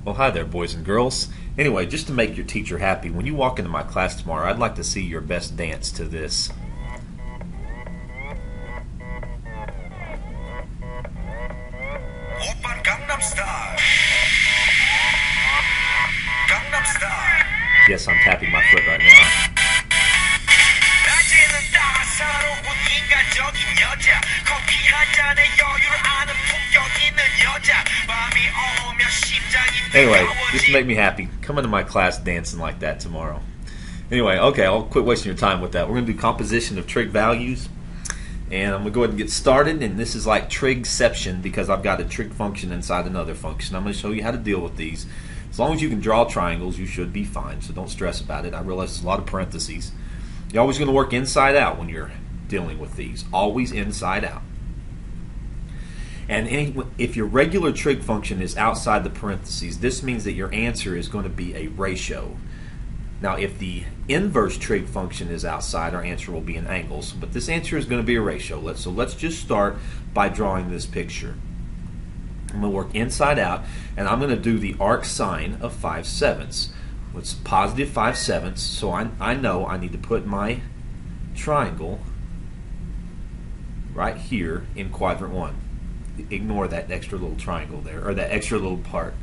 Well, hi there, boys and girls. Anyway, just to make your teacher happy, when you walk into my class tomorrow, I'd like to see your best dance to this. Yes, I'm tapping my foot right now. Anyway, just to make me happy, come into my class dancing like that tomorrow. Anyway, okay, I'll quit wasting your time with that. We're going to do composition of trig values. And I'm going to go ahead and get started. And this is like trigception because I've got a trig function inside another function. I'm going to show you how to deal with these. As long as you can draw triangles, you should be fine. So don't stress about it. I realize there's a lot of parentheses. You're always going to work inside out when you're dealing with these. Always inside out. And if your regular trig function is outside the parentheses, this means that your answer is going to be a ratio. Now, if the inverse trig function is outside, our answer will be in angles. But this answer is going to be a ratio. So let's just start by drawing this picture. I'm going to work inside out, and I'm going to do the arc sine of 5/7. It's positive 5/7, so I know I need to put my triangle right here in quadrant 1. Ignore that extra little triangle there, or that extra little part.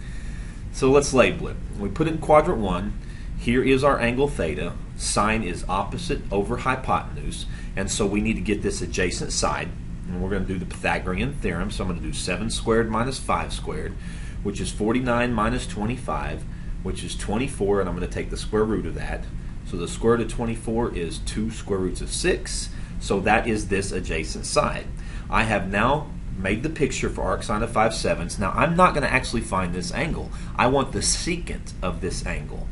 So let's label it. We put it in quadrant 1. Here is our angle theta. Sine is opposite over hypotenuse, and so we need to get this adjacent side. And we're going to do the Pythagorean Theorem. So I'm going to do 7 squared minus 5 squared, which is 49 minus 25, which is 24, and I'm going to take the square root of that. So the square root of 24 is 2 square roots of 6. So that is this adjacent side. I have now made the picture for arc sine of 5/7. Now I'm not going to actually find this angle. I want the secant of this angle.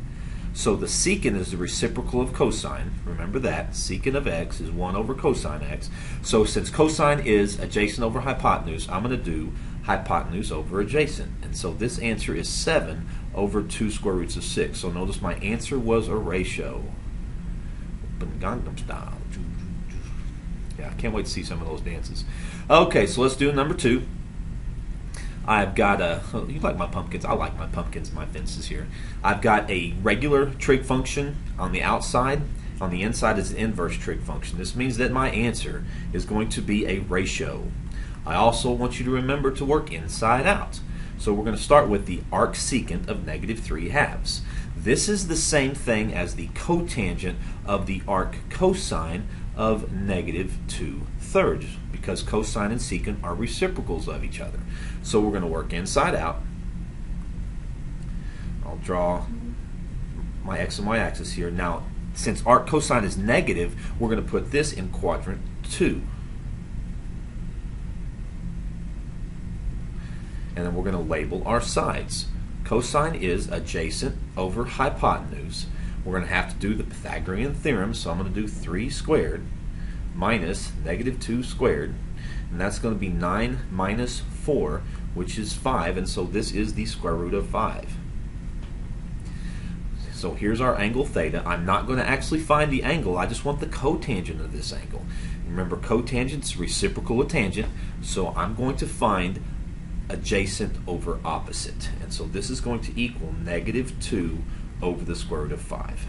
So the secant is the reciprocal of cosine. Remember that. Secant of x is 1 over cosine x. So since cosine is adjacent over hypotenuse, I'm going to do hypotenuse over adjacent. And so this answer is 7 over 2 square roots of 6. So notice my answer was a ratio. Gangnam Style. Yeah, I can't wait to see some of those dances. Okay, so let's do number 2. I've got a, you like my pumpkins? I like my pumpkins, my fences here. I've got a regular trig function on the outside. On the inside is an inverse trig function. This means that my answer is going to be a ratio. I also want you to remember to work inside out. So we're going to start with the arc secant of -3/2. This is the same thing as the cotangent of the arc cosine of -2/3 because cosine and secant are reciprocals of each other. So we're going to work inside out. I'll draw my x and y axis here. Now, since arc cosine is negative, we're going to put this in quadrant 2. And then we're going to label our sides. Cosine is adjacent over hypotenuse. We're going to have to do the Pythagorean Theorem, so I'm going to do 3 squared minus -2 squared, and that's going to be 9 minus 4, which is 5, and so this is the square root of 5. So here's our angle theta. I'm not going to actually find the angle, I just want the cotangent of this angle. Remember, cotangent's reciprocal of tangent, so I'm going to find adjacent over opposite, and so this is going to equal -2 over the square root of 5.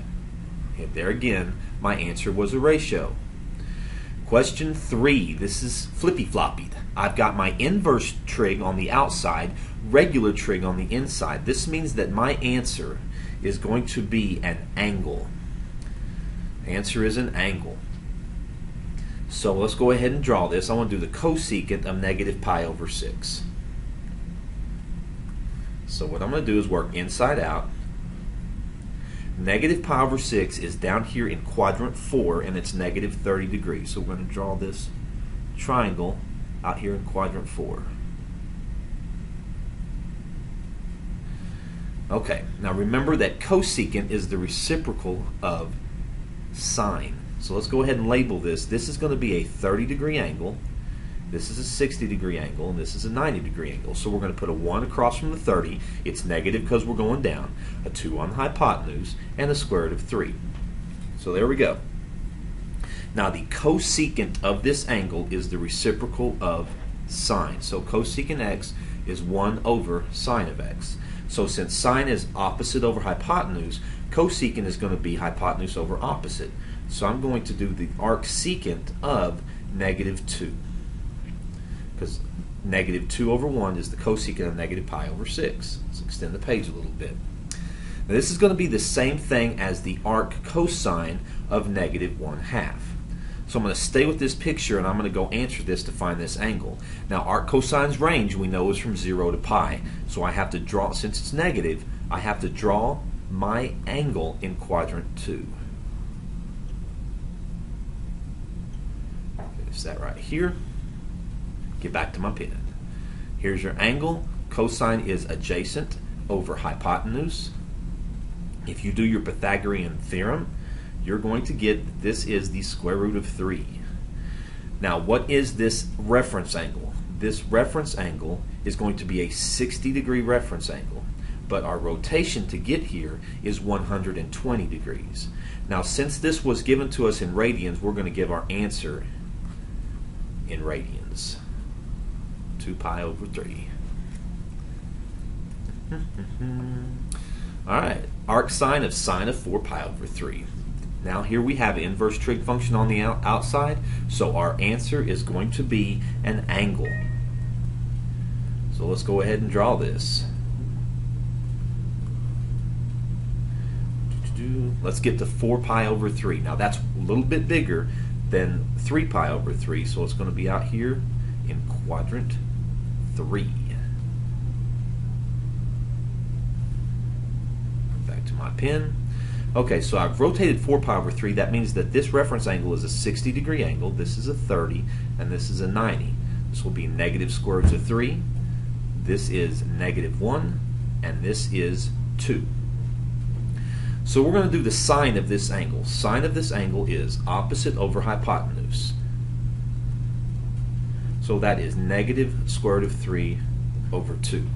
And there again, my answer was a ratio. Question 3, this is flippy-floppied. I've got my inverse trig on the outside, regular trig on the inside. This means that my answer is going to be an angle. Answer is an angle. So let's go ahead and draw this. I want to do the cosecant of -pi over 6. So what I'm going to do is work inside out. -pi over 6 is down here in quadrant 4, and it's -30 degrees. So we're going to draw this triangle out here in quadrant 4. Okay, now remember that cosecant is the reciprocal of sine. So let's go ahead and label this. This is going to be a 30-degree angle. This is a 60-degree angle, and this is a 90-degree angle. So we're going to put a 1 across from the 30. It's negative because we're going down. A 2 on the hypotenuse, and the square root of 3. So there we go. Now the cosecant of this angle is the reciprocal of sine. So cosecant x is 1 over sine of x. So since sine is opposite over hypotenuse, cosecant is going to be hypotenuse over opposite. So I'm going to do the arcsecant of negative 2. Because negative 2 over 1 is the cosecant of negative pi over 6. Let's extend the page a little bit. Now this is going to be the same thing as the arc cosine of negative 1/2. So I'm going to stay with this picture and I'm going to go answer this to find this angle. Now arc cosine's range we know is from 0 to pi. So I have to draw, since it's negative, I have to draw my angle in quadrant 2. Is that right here? Get back to my pen. Here's your angle. Cosine is adjacent over hypotenuse. If you do your Pythagorean theorem, you're going to get that this is the square root of 3. Now, what is this reference angle? This reference angle is going to be a 60-degree reference angle, but our rotation to get here is 120 degrees. Now, since this was given to us in radians, we're going to give our answer in radians. 2 pi over 3. Alright, arc sine of sine of 4 pi over 3. Now here we have inverse trig function on the outside, so our answer is going to be an angle. So let's go ahead and draw this. Let's get to 4 pi over 3. Now that's a little bit bigger than 3 pi over 3, so it's going to be out here in quadrant 3. Back to my pen. Okay, so I've rotated 4 pi over 3. That means that this reference angle is a 60-degree angle. This is a 30, and this is a 90. This will be negative square roots of 3. This is negative 1, and this is 2. So we're going to do the sine of this angle. Sine of this angle is opposite over hypotenuse. So that is negative square root of 3 over 2.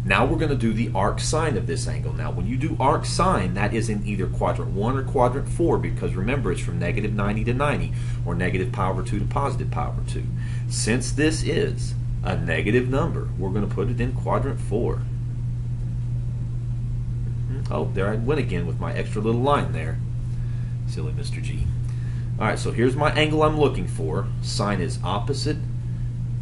Now we're going to do the arc sine of this angle. Now when you do arc sine, that is in either quadrant 1 or quadrant 4, because remember it's from negative 90 to 90, or negative pi over 2 to positive pi over 2. Since this is a negative number, we're going to put it in quadrant 4. Oh, there I went again with my extra little line there. Silly Mr. G. Alright, so here's my angle I'm looking for. Sine is opposite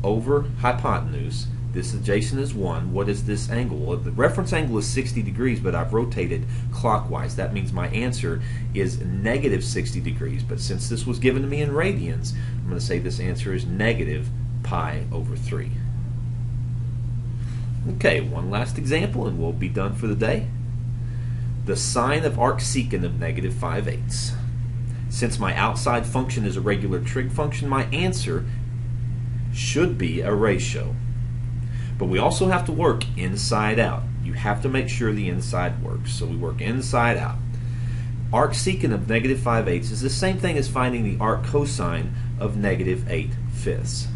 over hypotenuse. This adjacent is 1. What is this angle? Well, the reference angle is 60 degrees, but I've rotated clockwise. That means my answer is negative 60 degrees. But since this was given to me in radians, I'm going to say this answer is negative pi over 3. Okay, one last example and we'll be done for the day. The sine of arcsecant of negative 5/8. Since my outside function is a regular trig function, my answer should be a ratio. But we also have to work inside out. You have to make sure the inside works. So we work inside out. Arcsecant of negative 5/8 is the same thing as finding the arc cosine of negative 8/5.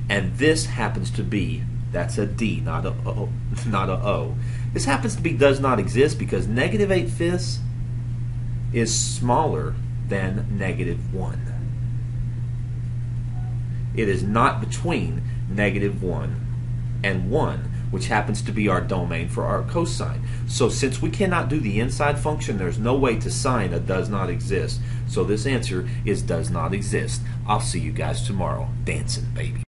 And this happens to be, that's a D, not a O. Not a O. This happens to be does not exist because negative 8/5 is smaller than negative 1. It is not between negative 1 and 1, which happens to be our domain for our cosine. So since we cannot do the inside function, there's no way to sine a does not exist. So this answer is does not exist. I'll see you guys tomorrow. Dancing, baby.